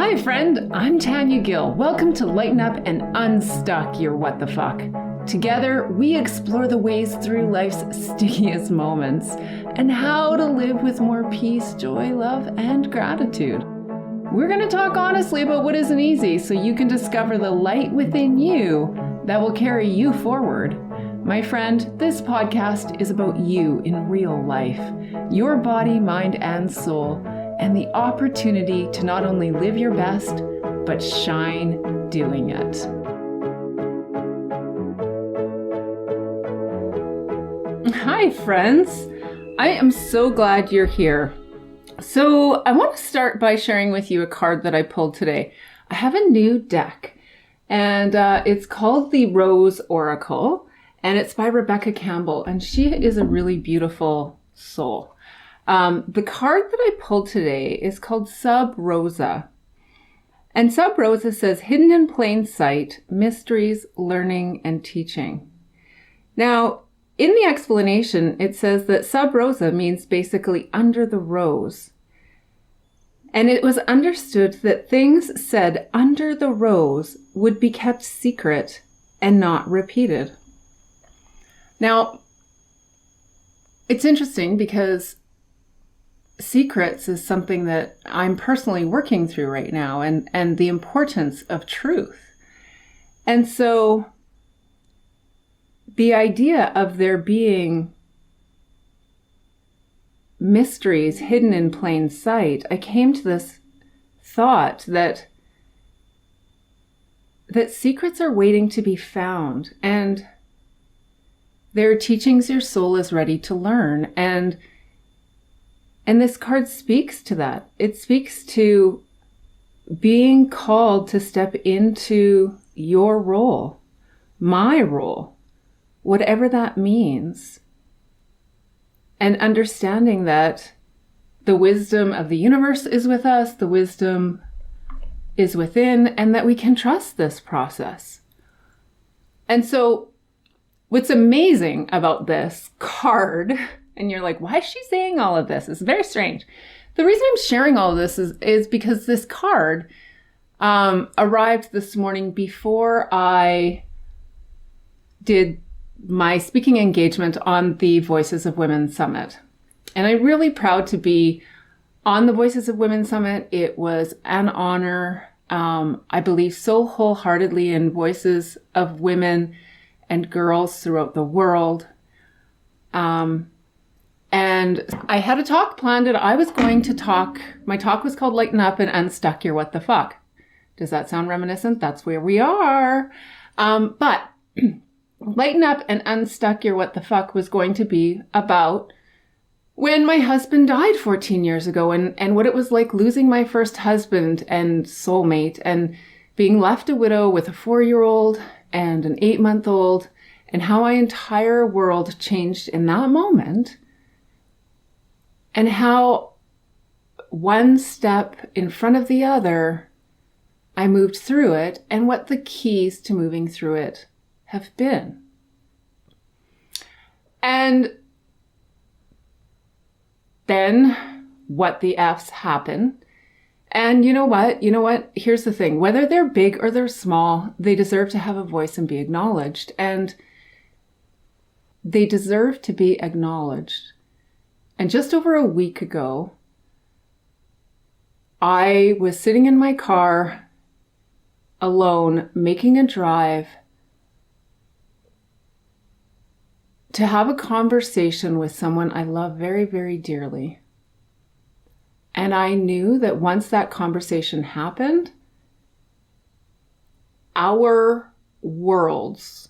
Hi friend, I'm Tanya Gill. Welcome to Lighten Up and Unstuck your what the fuck. Together, we explore the ways through life's stickiest moments and how to live with more peace, joy, love, and gratitude. We're going to talk honestly about what isn't easy so you can discover the light within you that will carry you forward. My friend, this podcast is about you in real life, your body, mind, and soul, and the opportunity to not only live your best, but shine doing it. Hi, friends. I am so glad you're here. So I want to start by sharing with you a card that I pulled today. I have a new deck, and it's called the Rose Oracle, and it's by Rebecca Campbell, and she is a really beautiful soul. The card that I pulled today is called Sub Rosa. And Sub Rosa says, hidden in plain sight, mysteries, learning, and teaching. Now, in the explanation, it says that Sub Rosa means basically under the rose. And it was understood that things said under the rose would be kept secret and not repeated. Now, it's interesting because secrets is something that I'm personally working through right now, and the importance of truth. And so the idea of there being mysteries hidden in plain sight, I came to this thought that secrets are waiting to be found, and there are teachings your soul is ready to learn. And this card speaks to that. It speaks to being called to step into your role, my role, whatever that means. And understanding that the wisdom of the universe is with us, the wisdom is within, and that we can trust this process. And so what's amazing about this card, and you're like, why is she saying all of this? It's very strange. The reason I'm sharing all of this is because this card arrived this morning before I did my speaking engagement on the Voices of Women Summit. And I'm really proud to be on the Voices of Women Summit. It was an honor. I believe so wholeheartedly in voices of women and girls throughout the world. And I had a talk planned, and I was going to talk. My talk was called Lighten Up and Unstuck Your What the Fuck. Does that sound reminiscent? That's where we are. But Lighten Up and Unstuck Your What the Fuck was going to be about when my husband died 14 years ago, and what it was like losing my first husband and soulmate and being left a widow with a 4-year-old and an 8-month-old, and how my entire world changed in that moment. And how one step in front of the other, I moved through it, and what the keys to moving through it have been. And then what the F's happen. And you know what? Here's the thing. Whether they're big or they're small, they deserve to have a voice and be acknowledged. And they deserve to be acknowledged. And just over a week ago, I was sitting in my car alone, making a drive to have a conversation with someone I love very, very dearly. And I knew that once that conversation happened, our worlds,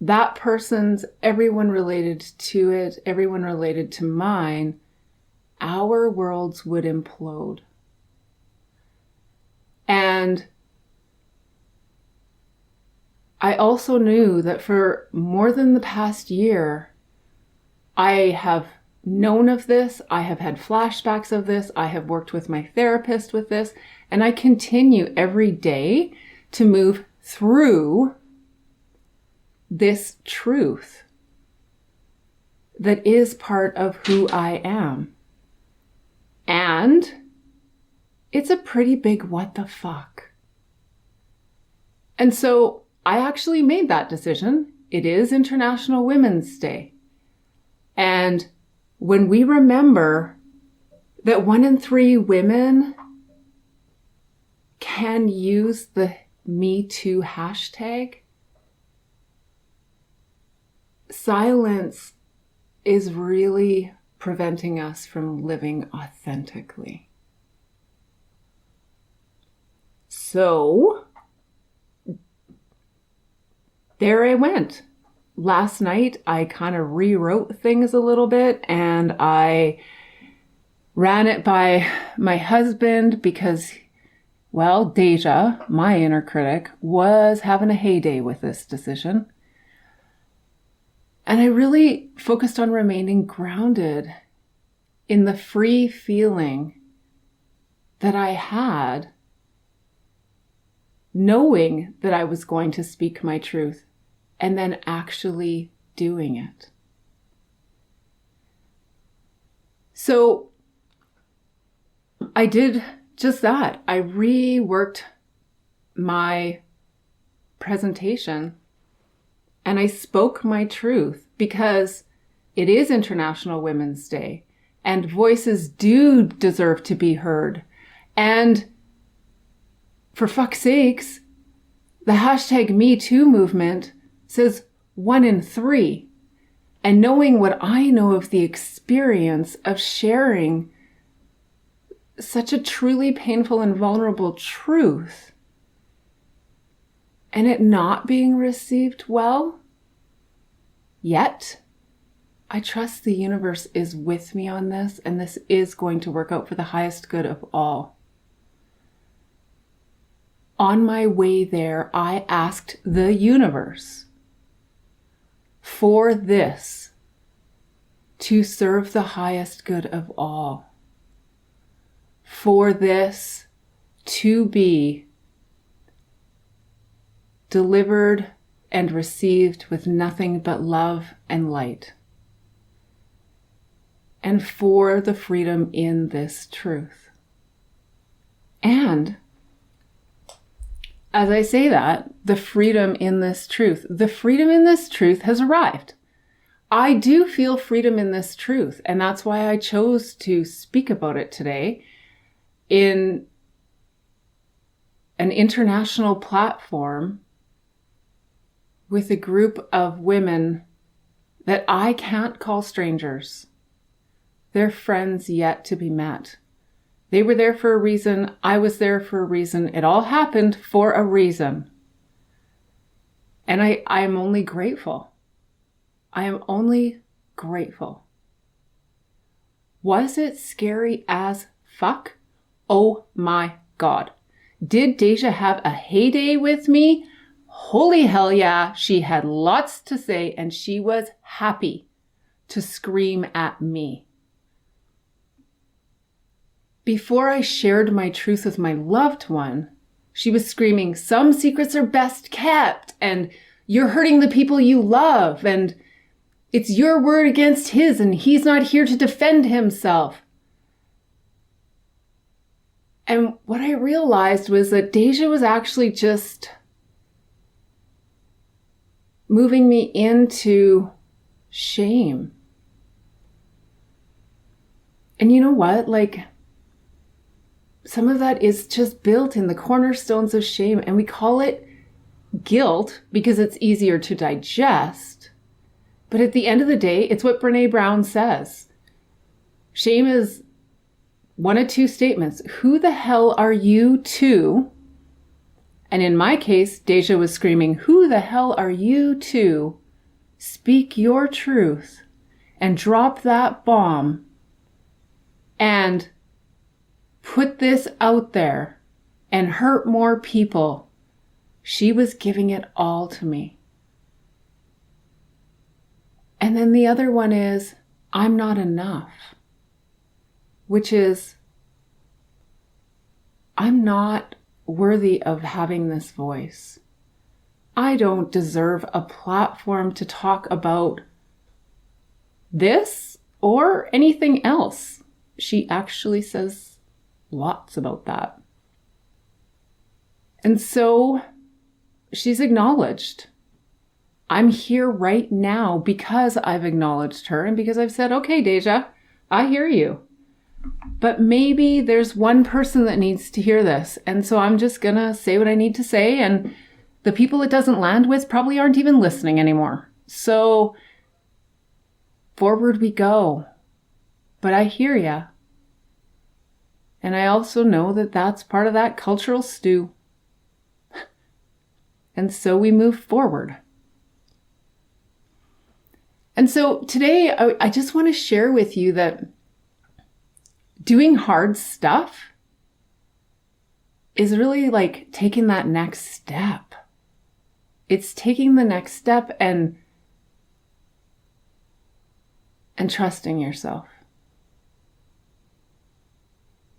that person's, everyone related to it, everyone related to mine, our worlds would implode. And I also knew that for more than the past year, I have known of this, I have had flashbacks of this, I have worked with my therapist with this, and I continue every day to move through this truth that is part of who I am. And it's a pretty big what the fuck. And so I actually made that decision. It is International Women's Day. And when we remember that 1 in 3 women can use the Me Too hashtag, silence is really preventing us from living authentically. So, there I went. Last night, I kind of rewrote things a little bit, and I ran it by my husband because, well, Deja, my inner critic, was having a heyday with this decision. And I really focused on remaining grounded in the free feeling that I had, knowing that I was going to speak my truth and then actually doing it. So I did just that. I reworked my presentation and I spoke my truth because it is International Women's Day and voices do deserve to be heard. And for fuck's sakes, the hashtag Me Too movement says 1 in 3. And knowing what I know of the experience of sharing such a truly painful and vulnerable truth and it not being received well, yet I trust the universe is with me on this and this is going to work out for the highest good of all. On my way there, I asked the universe for this to serve the highest good of all. For this to be delivered and received with nothing but love and light. And for the freedom in this truth. And as I say that, the freedom in this truth has arrived. I do feel freedom in this truth, and that's why I chose to speak about it today in an international platform with a group of women that I can't call strangers. They're friends yet to be met. They were there for a reason. I was there for a reason. It all happened for a reason. And I'm only grateful. I am only grateful. Was it scary as fuck? Oh my God. Did Deja have a heyday with me? Holy hell yeah. She had lots to say and she was happy to scream at me. Before I shared my truth with my loved one, she was screaming, some secrets are best kept, and you're hurting the people you love, and it's your word against his, and he's not here to defend himself. And what I realized was that Deja was actually just moving me into shame. And you know what? Some of that is just built in the cornerstones of shame, and we call it guilt because it's easier to digest. But at the end of the day, it's what Brené Brown says. Shame is one of two statements. Who the hell are you to? And in my case, Deja was screaming, who the hell are you to speak your truth and drop that bomb and put this out there and hurt more people? She was giving it all to me. And then the other one is, I'm not enough, which is, I'm not worthy of having this voice. I don't deserve a platform to talk about this or anything else. She actually says lots about that. And so she's acknowledged. I'm here right now because I've acknowledged her and because I've said, okay, Deja, I hear you. But maybe there's one person that needs to hear this. And so I'm just going to say what I need to say. And the people it doesn't land with probably aren't even listening anymore. So forward we go. But I hear ya. And I also know that that's part of that cultural stew. And so we move forward. And so today, I just want to share with you that doing hard stuff is really like taking that next step. It's taking the next step and trusting yourself.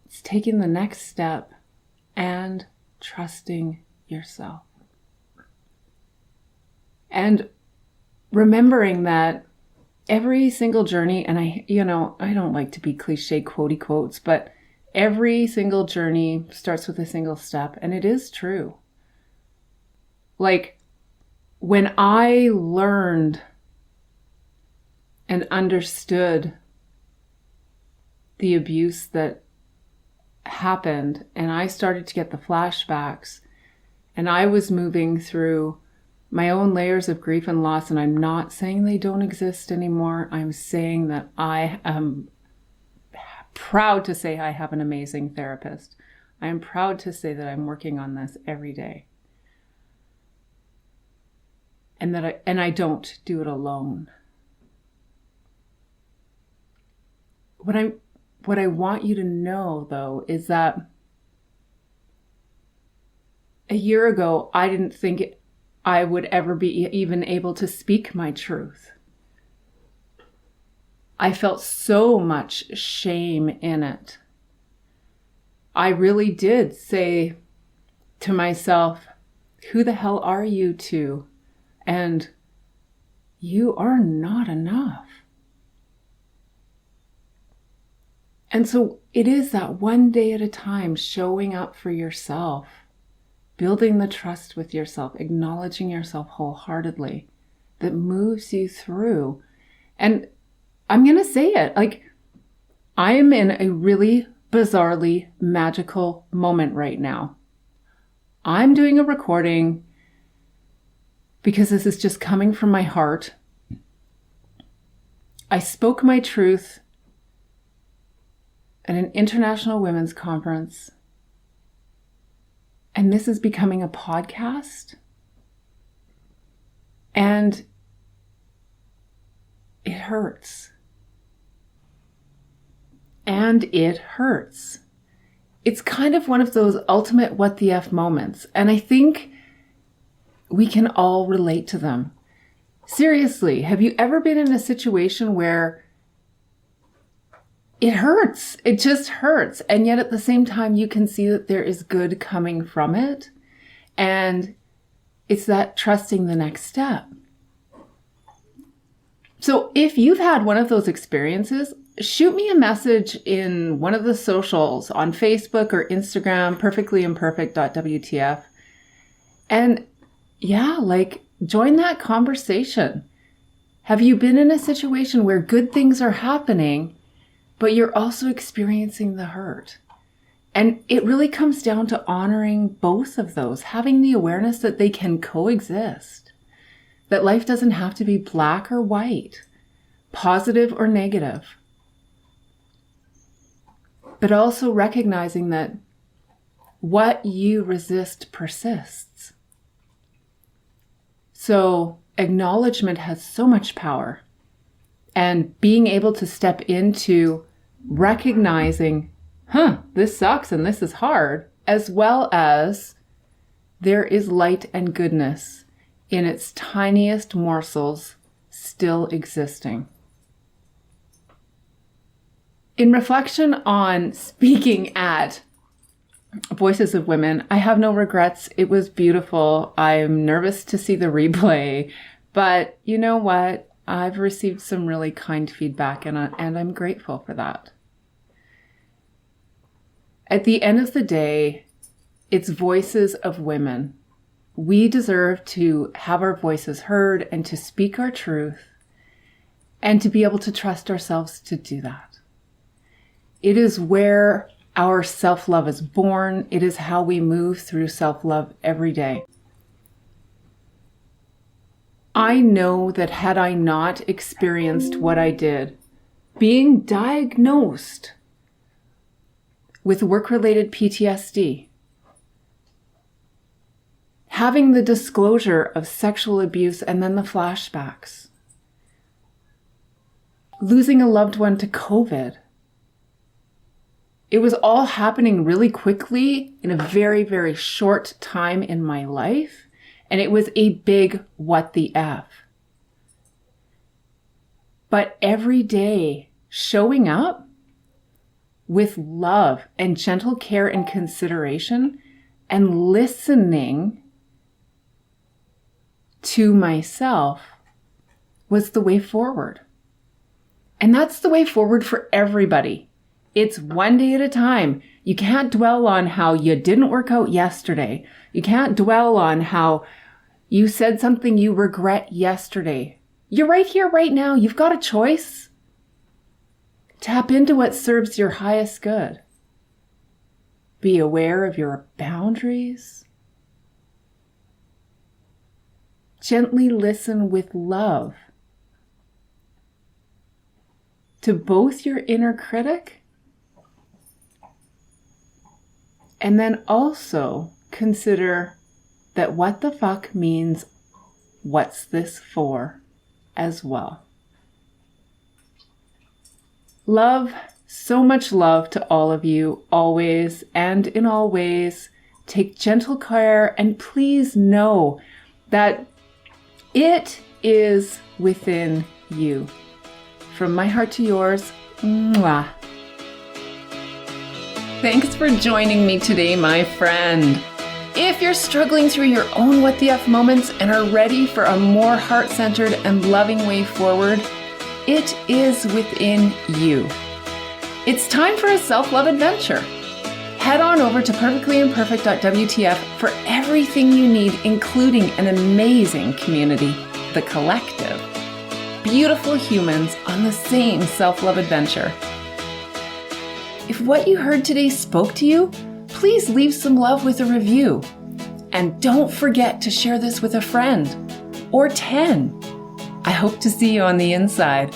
It's taking the next step and trusting yourself. And remembering that every single journey, and I don't like to be cliche quotey quotes, but every single journey starts with a single step. And it is true. Like when I learned and understood the abuse that happened, and I started to get the flashbacks, and I was moving through my own layers of grief and loss, and I'm not saying they don't exist anymore. I'm saying that I am proud to say I have an amazing therapist. I am proud to say that I'm working on this every day. And that I don't do it alone. What I want you to know, though, is that a year ago, I didn't think I would ever be even able to speak my truth. I felt so much shame in it. I really did say to myself, who the hell are you two? And you are not enough. And so it is that one day at a time, showing up for yourself, building the trust with yourself, acknowledging yourself wholeheartedly, that moves you through. And I'm going to say it, like, I am in a really bizarrely magical moment right now. I'm doing a recording because this is just coming from my heart. I spoke my truth at an international women's conference. And this is becoming a podcast. And it hurts. And it hurts. It's kind of one of those ultimate what the F moments. And I think we can all relate to them. Seriously, have you ever been in a situation where it hurts? It just hurts. And yet at the same time, you can see that there is good coming from it. And it's that trusting the next step. So if you've had one of those experiences, shoot me a message in one of the socials on Facebook or Instagram, perfectlyimperfect.wtf. And yeah, like, join that conversation. Have you been in a situation where good things are happening, but you're also experiencing the hurt? And it really comes down to honoring both of those, having the awareness that they can coexist, that life doesn't have to be black or white, positive or negative, but also recognizing that what you resist persists. So acknowledgement has so much power. And being able to step into recognizing, this sucks and this is hard, as well as there is light and goodness in its tiniest morsels still existing. In reflection on speaking at Voices of Women, I have no regrets. It was beautiful. I'm nervous to see the replay, but you know what? I've received some really kind feedback and I'm grateful for that. At the end of the day, it's voices of women. We deserve to have our voices heard and to speak our truth and to be able to trust ourselves to do that. It is where our self-love is born. It is how we move through self-love every day. I know that had I not experienced what I did, being diagnosed with work-related PTSD, having the disclosure of sexual abuse and then the flashbacks, losing a loved one to COVID, it was all happening really quickly in a very, very short time in my life. And it was a big what the F. But every day showing up with love and gentle care and consideration and listening to myself was the way forward. And that's the way forward for everybody. It's one day at a time. You can't dwell on how you didn't work out yesterday. You can't dwell on how you said something you regret yesterday. You're right here, right now. You've got a choice. Tap into what serves your highest good. Be aware of your boundaries. Gently listen with love to both your inner critic and then also consider that what the fuck means what's this for as well. Love, so much love to all of you, always and in all ways. Take gentle care and please know that it is within you. From my heart to yours, mwah. Thanks for joining me today, my friend. If you're struggling through your own what the F moments and are ready for a more heart-centered and loving way forward, it is within you. It's time for a self-love adventure. Head on over to perfectlyimperfect.wtf for everything you need, including an amazing community, the collective. Beautiful humans on the same self-love adventure. If what you heard today spoke to you, please leave some love with a review. And don't forget to share this with a friend or 10. I hope to see you on the inside.